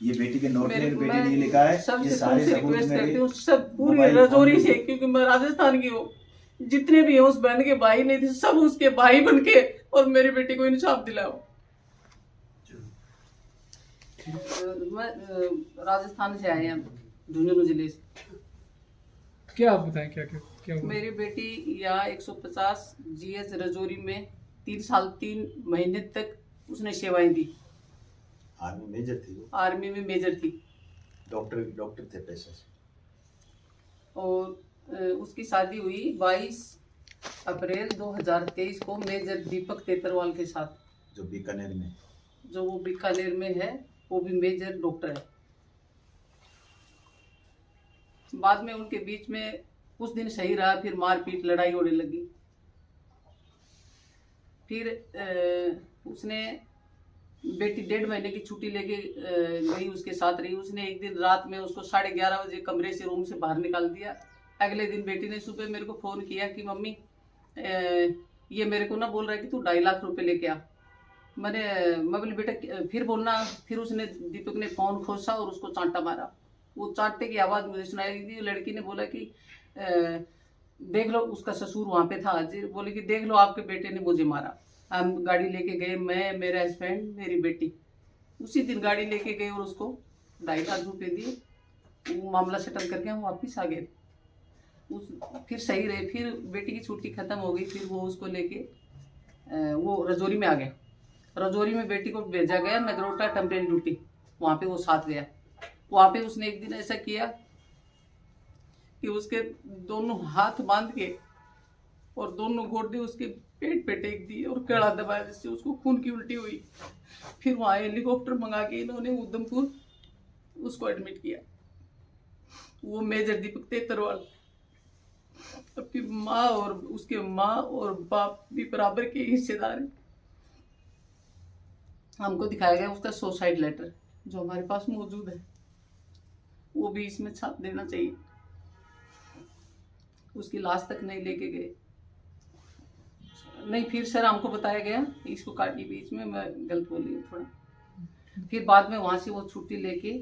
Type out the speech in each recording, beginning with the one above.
ये बेटी के नोट मेरे में बेटी मैं ने लिखा है, ये सबसे सारे तुमसे सबूत रिक्वेस्ट करती मेरे हूँ, सब पूरी मोबाइल रजौरी फोन से, में। क्योंकि मैं राजस्थान की हूँ, जितने भी हैं उस बहन के भाई नहीं थे, सब उसके भाई बन के और मेरी बेटी को इंसाफ दिलाओ। मैं राजस्थान से आए हैं, झुंझुनू जिले से। क्या आप बताएं, क्या क्या क्या हुआ? मेरी बेटी यहाँ 150 GS रजौरी में 3 साल 3 महीने तक उसने सेवाएं दी। आर्मी मेजर थी वो, आर्मी में मेजर थी। डॉक्टर थे पेशे से। और उसकी शादी हुई 22 अप्रैल 2023 को मेजर दीपक तेतरवाल के साथ, जो बीकानेर में, जो वो बीकानेर में है, वो भी मेजर डॉक्टर है। बाद में उनके बीच में कुछ दिन सही रहा, फिर मारपीट लड़ाई होने लगी। फिर उसने बेटी 1.5 महीने की छुट्टी लेके गई, उसके साथ रही। उसने एक दिन रात में उसको 11:30 बजे कमरे से रूम से बाहर निकाल दिया। अगले दिन बेटी ने सुबह मेरे को फ़ोन किया कि मम्मी ये मेरे को ना बोल रहा है कि तू 2.5 लाख रुपए लेके आ। मैं बोली बेटा फिर बोलना। फिर उसने दीपक ने फ़ोन खोसा और उसको चांटा मारा। वो चांटे की आवाज़ मुझे सुनाई दी। लड़की ने बोला कि देख लो, उसका ससुर वहाँ पे था। बोले कि देख लो आपके बेटे ने मुझे मारा। हम गाड़ी लेके गए, मैं, मेरा हस्बैंड, मेरी बेटी। उसी दिन गाड़ी लेके गए और उसको 2.5 लाख रुपए दिए। वो मामला सेटल करके हम वापिस आ गए। फिर सही रहे। फिर बेटी की छुट्टी खत्म हो गई। फिर वो उसको लेके वो रजौरी में आ गया। रजौरी में बेटी को भेजा गया नगरोटा टेम्परेरी ड्यूटी, वहाँ पे वो साथ गया। वहाँ पे उसने एक दिन ऐसा किया कि उसके दोनों हाथ बांध के और दोनों गोडे उसके पेट पे टेक दिए और कड़ा दबाया, जिससे उसको खून की उल्टी हुई। फिर वहाँ हेलीकॉप्टर मंगा के इन्होंने उधमपुर उसको एडमिट किया। वो मेजर दीपक तेतरवाल, अपनी माँ और उसके माँ और बाप भी बराबर के हिस्सेदार हैं। हमको दिखाया गया उसका सुसाइड लेटर जो हमारे पास मौजूद है, वो भी इसमें छाप देना चाहिए। उसकी लाश तक नहीं लेके गए। नहीं, फिर सर हमको बताया गया, इसको काटिए बीच में, मैं गलत बोल रही हूँ थोड़ा। फिर बाद में वहाँ से वो छुट्टी लेके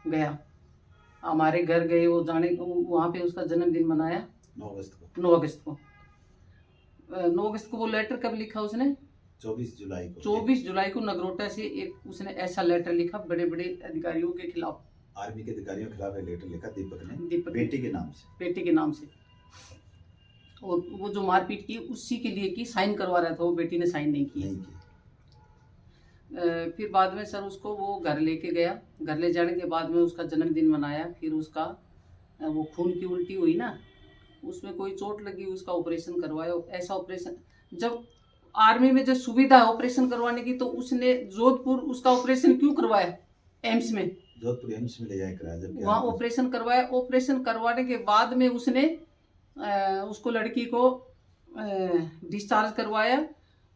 गया, हमारे घर गए। वो जाने वहाँ पे उसका जन्मदिन मनाया 9 अगस्त को। 9 अगस्त को 9 अगस्त को वो लेटर कब लिखा उसने? 24 जुलाई को। 24 जुलाई को नगरोटा से एक उसने ऐसा लेटर लिखा बड़े बड़े अधिकारियों के खिलाफ, आर्मी के अधिकारियों के खिलाफ एक लेटर लिखा दीपक ने, बेटी के नाम से। और वो जो मारपीट की उसी के लिए की, साइन करवा रहा था वो, बेटी ने साइन नहीं किया। फिर बाद में सर उसको वो घर लेके गया। घर ले जाने के बाद में उसका जन्मदिन मनाया। फिर उसका वो खून की उल्टी हुई ना, उसमें कोई चोट लगी, उसका ऑपरेशन करवाया। ऐसा ऑपरेशन जब आर्मी में जो सुविधा है ऑपरेशन करवाने की, तो उसने जोधपुर उसका ऑपरेशन क्यों करवाया? एम्स में, जोधपुर एम्स में ले जाया कराया, जब वहाँ ऑपरेशन करवाया। ऑपरेशन करवाने के बाद में उसने उसको, लड़की को डिस्चार्ज करवाया।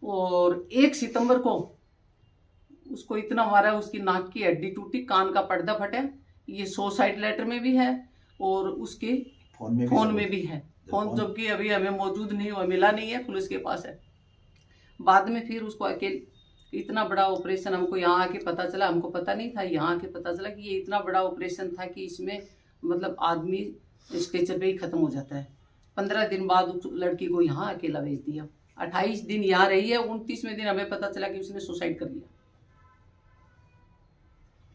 और 1 सितंबर को उसको इतना मारा, उसकी नाक की हड्डी टूटी, कान का पर्दा फटा। ये सुसाइड लेटर में भी है और उसके फोन में भी है। फोन जबकि अभी हमें मौजूद नहीं हुआ, मिला नहीं है, पुलिस के पास है। बाद में फिर उसको अकेले, इतना बड़ा ऑपरेशन हमको यहाँ आके पता चला, हमको पता नहीं था, यहाँ आके पता चला कि ये इतना बड़ा ऑपरेशन था कि इसमें मतलब आदमी स्ट्रेचर पे ही खत्म हो जाता है। 15 दिन बाद उस लड़की को यहाँ अकेला भेज दिया। 28 दिन यहाँ रही है। 29वें दिन हमें पता चला कि उसने सुसाइड कर लिया।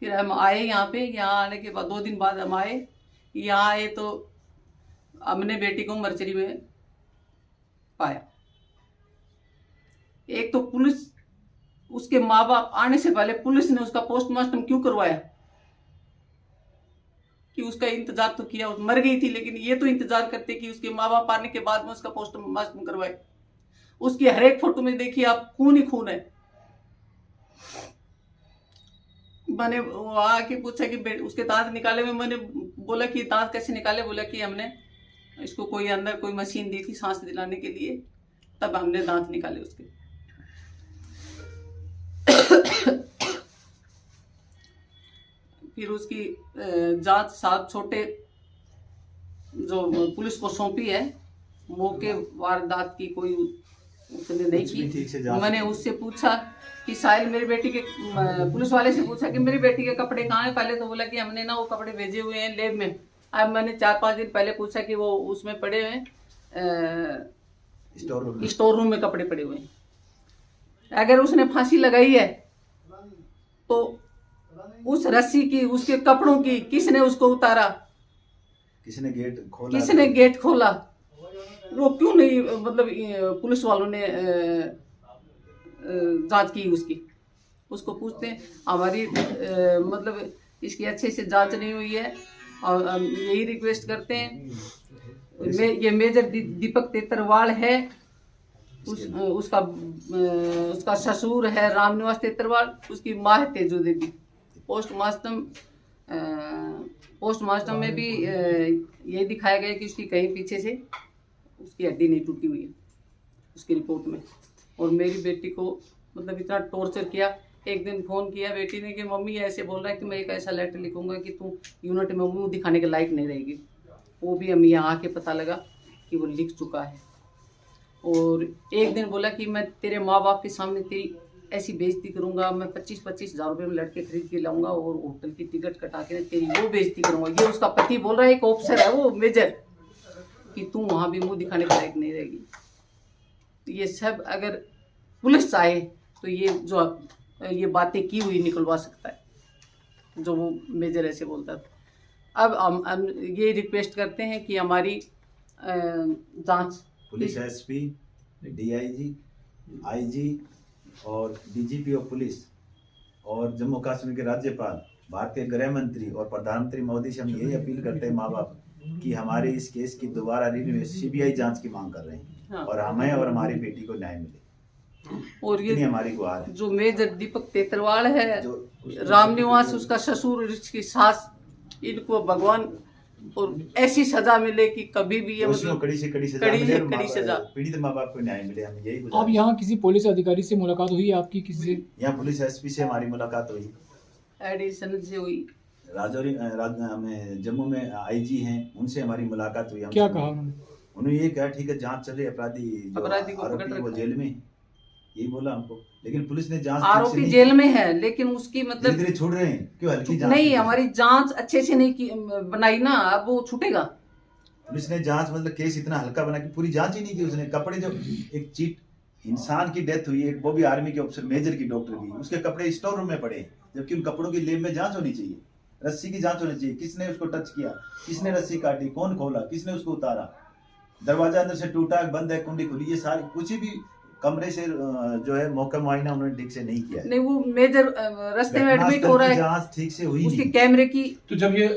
फिर हम आए यहाँ पे। यहाँ आने के बाद 2 दिन बाद हम आए। यहाँ आए तो हमने बेटी को मर्चरी में पाया। एक तो पुलिस, उसके माँ बाप आने से पहले पुलिस ने उसका पोस्टमार्टम क्यों करवाया? कि उसका इंतजार तो किया, मर गई थी, लेकिन ये तो इंतजार करते कि उसके माँ बाप आने के बाद में उसका पोस्टमार्टम करवाए। उसकी हर एक फोटो में देखिए आप, खून ही खून है। मैंने आके पूछा कि उसके दांत निकाले में, मैंने बोला कि दांत कैसे निकाले? बोला कि हमने इसको कोई अंदर कोई मशीन दी थी सांस दिलाने के लिए, तब हमने दांत निकाले उसके। फिर उसकी जांच 7 छोटे जो पुलिस को सौंपी है, मौके वारदात की कोई उसने नहीं कुछ भी ठीक से की। जांच मैंने नहीं उससे पूछा कि साहिल मेरी बेटी के, पुलिस वाले से पूछा कि मेरी बेटी के कपड़े कहाँ हैं। पहले तो बोला कि हमने ना वो कपड़े भेजे हुए हैं लैब में। अब मैंने 4-5 दिन पहले पूछा कि वो उसमें पड़े हुए हैं, स्टोर रूम में कपड़े पड़े हुए हैं। अगर उसने फांसी लगाई है तो उस रस्सी की, उसके कपड़ों की किसने उसको उतारा, किसने गेट खोला, किसने गेट खोला, वो क्यों नहीं, मतलब पुलिस वालों ने जांच की उसकी। उसको पूछते हैं। हमारी मतलब इसकी अच्छे से जांच नहीं हुई है और हम यही रिक्वेस्ट करते हैं। ये मेजर दीपक तेतरवाल है, उसका ससुर है रामनिवास तेतरवाल, उसकी माँ है तेजो देवी। पोस्टमार्टम में भी यही दिखाया गया कि उसकी कहीं पीछे से उसकी हड्डी नहीं टूटी हुई है उसकी रिपोर्ट में। और मेरी बेटी को मतलब इतना टॉर्चर किया। एक दिन फ़ोन किया बेटी ने कि मम्मी ऐसे बोल रहा है कि मैं एक ऐसा लेटर लिखूंगा कि तू यूनिट में मुंह दिखाने के लायक नहीं रहेगी। वो भी हमें यहाँ आके पता लगा कि वो लिख चुका है। और एक दिन बोला कि मैं तेरे माँ बाप के सामने तेरी ऐसी बेइज्जती करूंगा, मैं 25-25 हज़ार रुपये में लड़के खरीद के लाऊंगा और होटल की टिकट कटा के तेरी वो बेइज्जती करूंगा। ये उसका पति बोल रहा है, एक ऑफिसर है वो मेजर, कि तू वहाँ भी मुंह दिखाने के लायक नहीं रहेगी। तो ये सब अगर पुलिस चाहे तो ये बातें की हुई निकलवा सकता है, जो वो मेजर ऐसे बोलता था। अब हम ये रिक्वेस्ट करते हैं कि हमारी जांच, पुलिस एसपी, डीआईजी, आईजी और डीजीपी ऑफ पुलिस और जम्मू कश्मीर के राज्यपाल, भारतीय गृह मंत्री और प्रधानमंत्री मोदी से हम यही अपील करते हैं माँ बाप कि हमारे इस केस की दोबारा सीबीआई जांच की मांग कर रहे हैं। हाँ। और हमें और हमारी बेटी को न्याय मिले। और ये हमारी गुहार है। जो मेजर दीपक तेतरवाल है, रामनिवास उसका ससुर, उसकी सास, इनको भगवान और ऐसी सजा मिले कि कभी भी ये मतलब कड़ी से कड़ी सजा मिले, कड़ी सजा पीड़ित माँ बाप को न्याय मिले। हम यही आप यहाँ किसी पुलिस अधिकारी से मुलाकात हुई आपकी? किसी से? यहाँ पुलिस एसपी से हमारी मुलाकात हुई, एडिशनल से हुई। राजौरी में जम्मू में आईजी हैं, उनसे हमारी मुलाकात हुई। क्या कहा उन्होंने? उन्होंने ये कहा ठीक है जांच चल रही, अपराधी को पकड़ वो जेल में, यही बोला हमको। लेकिन पुलिस ने जांच, आरोपी जेल में है लेकिन उसकी मतलब धीरे-धीरे छूट रहे हैं। क्यों? हल्की जांच नहीं, हमारी जांच अच्छे से नहीं की बनाई ना, अब वो छूटेगा। पुलिस ने जांच मतलब केस इतना हल्का बना कि पूरी जांच ही नहीं की उसने। कपड़े जो एक चीट इंसान की डेथ हुई है, वो भी आर्मी के ऑफिसर मेजर की, डॉक्टर की, उसके कपड़े स्टोर रूम में पड़े, जबकि उन कपड़ों की लैब में जांच होनी चाहिए, रस्सी की जांच होनी चाहिए। किसने उसको टच किया, किसने रस्सी काटी, कौन खोला, किसने उसको उतारा, दरवाजा अंदर से टूटा बंद है, कुंडी खुली, ये सारी कुछ भी कमरे से जो है मौका मुआयना उन्होंने ठीक से नहीं किया। नहीं, वो मेजर रास्ते में एडमिट हो रहा है, जांच ठीक से हुई उसके कैमरे की। तो जब ये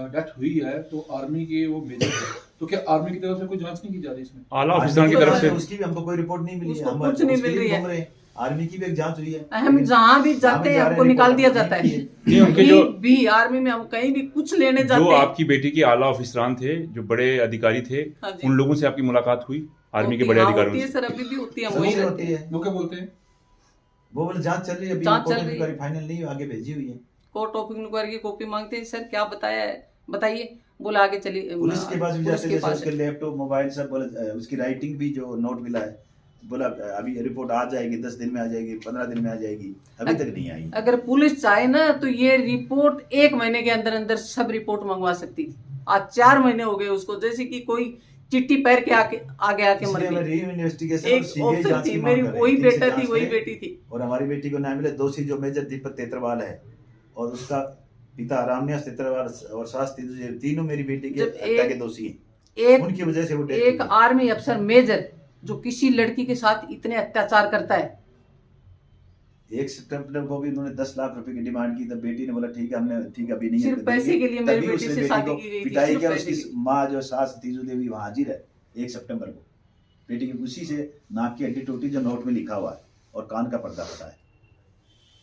डेथ हुई है तो आर्मी के वो मेजर है, तो क्या आर्मी की तरफ से कोई जांच नहीं की जा रही इसमें? आला ऑफिसर की तरफ से उसकी भी हमको कोई रिपोर्ट नहीं मिली है, कुछ नहीं मिल रही है। आर्मी की भी एक जांच हुई है, हम जहाँ भी जाते हैं हमको निकाल दिया जाता है। ये उनके जो भी आर्मी में हम कहीं भी कुछ लेने जाते जो हैं। आपकी बेटी के आला ऑफिसरान थे, जो बड़े अधिकारी थे, उन लोगों से आपकी मुलाकात हुई? आर्मी के बड़े अधिकारियों से? सर अभी भी होती है, वही होती है। वो क्या बोलते हैं? वो बोले जांच चल रही है, अभी जांच चल रही है, फाइनल नहीं आगे भेजी हुई है। कोर्ट ऑफ इंक्वायरी की कॉपी मांगते हैं। सर क्या बताया है बताइए, बोला आगे चलिए। पुलिस के पास भी जाते हैं, उसके लैपटॉप मोबाइल सब, बोले उसकी राइटिंग भी जो नोट मिला है, बोला अभी रिपोर्ट आ जाएगी, 10 दिन में आ जाएगी, 15 दिन में आ जाएगी, अभी तक नहीं आई। अगर पुलिस चाहे ना तो ये रिपोर्ट 1 महीने के अंदर अंदर सब रिपोर्ट मंगवा सकती थी। आज 4 महीने हो गए उसको, जैसे कि कोई चिट्ठी पैर के आगे मर गई। मेरी वही बेटा थी, वही बेटी थी। और हमारी बेटी को न्याय मिले। दोषी जो मेजर दीपक तेतरवाल है और उसका पिता रामनिवास तेतरवाल और सास तीनों मेरी बेटी के हत्या के दोषी हैं। उनकी वजह से वो एक आर्मी अफसर मेजर जो किसी लड़की के साथ इतने अत्याचार करता है। 1 सितंबर को भी उन्होंने 10 लाख रुपए की डिमांड की, तब बेटी ने बोला ठीक है, हमने ठीक अभी नहीं, सिर्फ पैसे के लिए मेरी बेटी से शादी की गई थी। पिटाई किया, उसकी माँ जो सास तीजू देवी वहां हाजिर है 1 सितंबर को। बेटी की खुशी से नाक की हड्डी टूटी, जो नोट में लिखा हुआ है, और कान का पर्दा फटा है।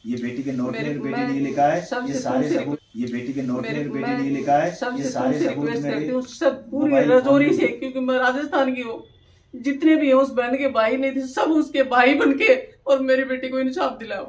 ये बेटी के नोट में बेटी ने लिखा है, ये सारे सबूत, ये बेटी के नोट में बेटी ने लिखा है, ये सारे सबूत मेरे सब पूरी रजौरी से, क्योंकि मैं राजस्थान की हूँ, जितने भी उस बहन के भाई नहीं थे सब उसके भाई बनके और मेरी बेटी को इंसाफ दिलाओ।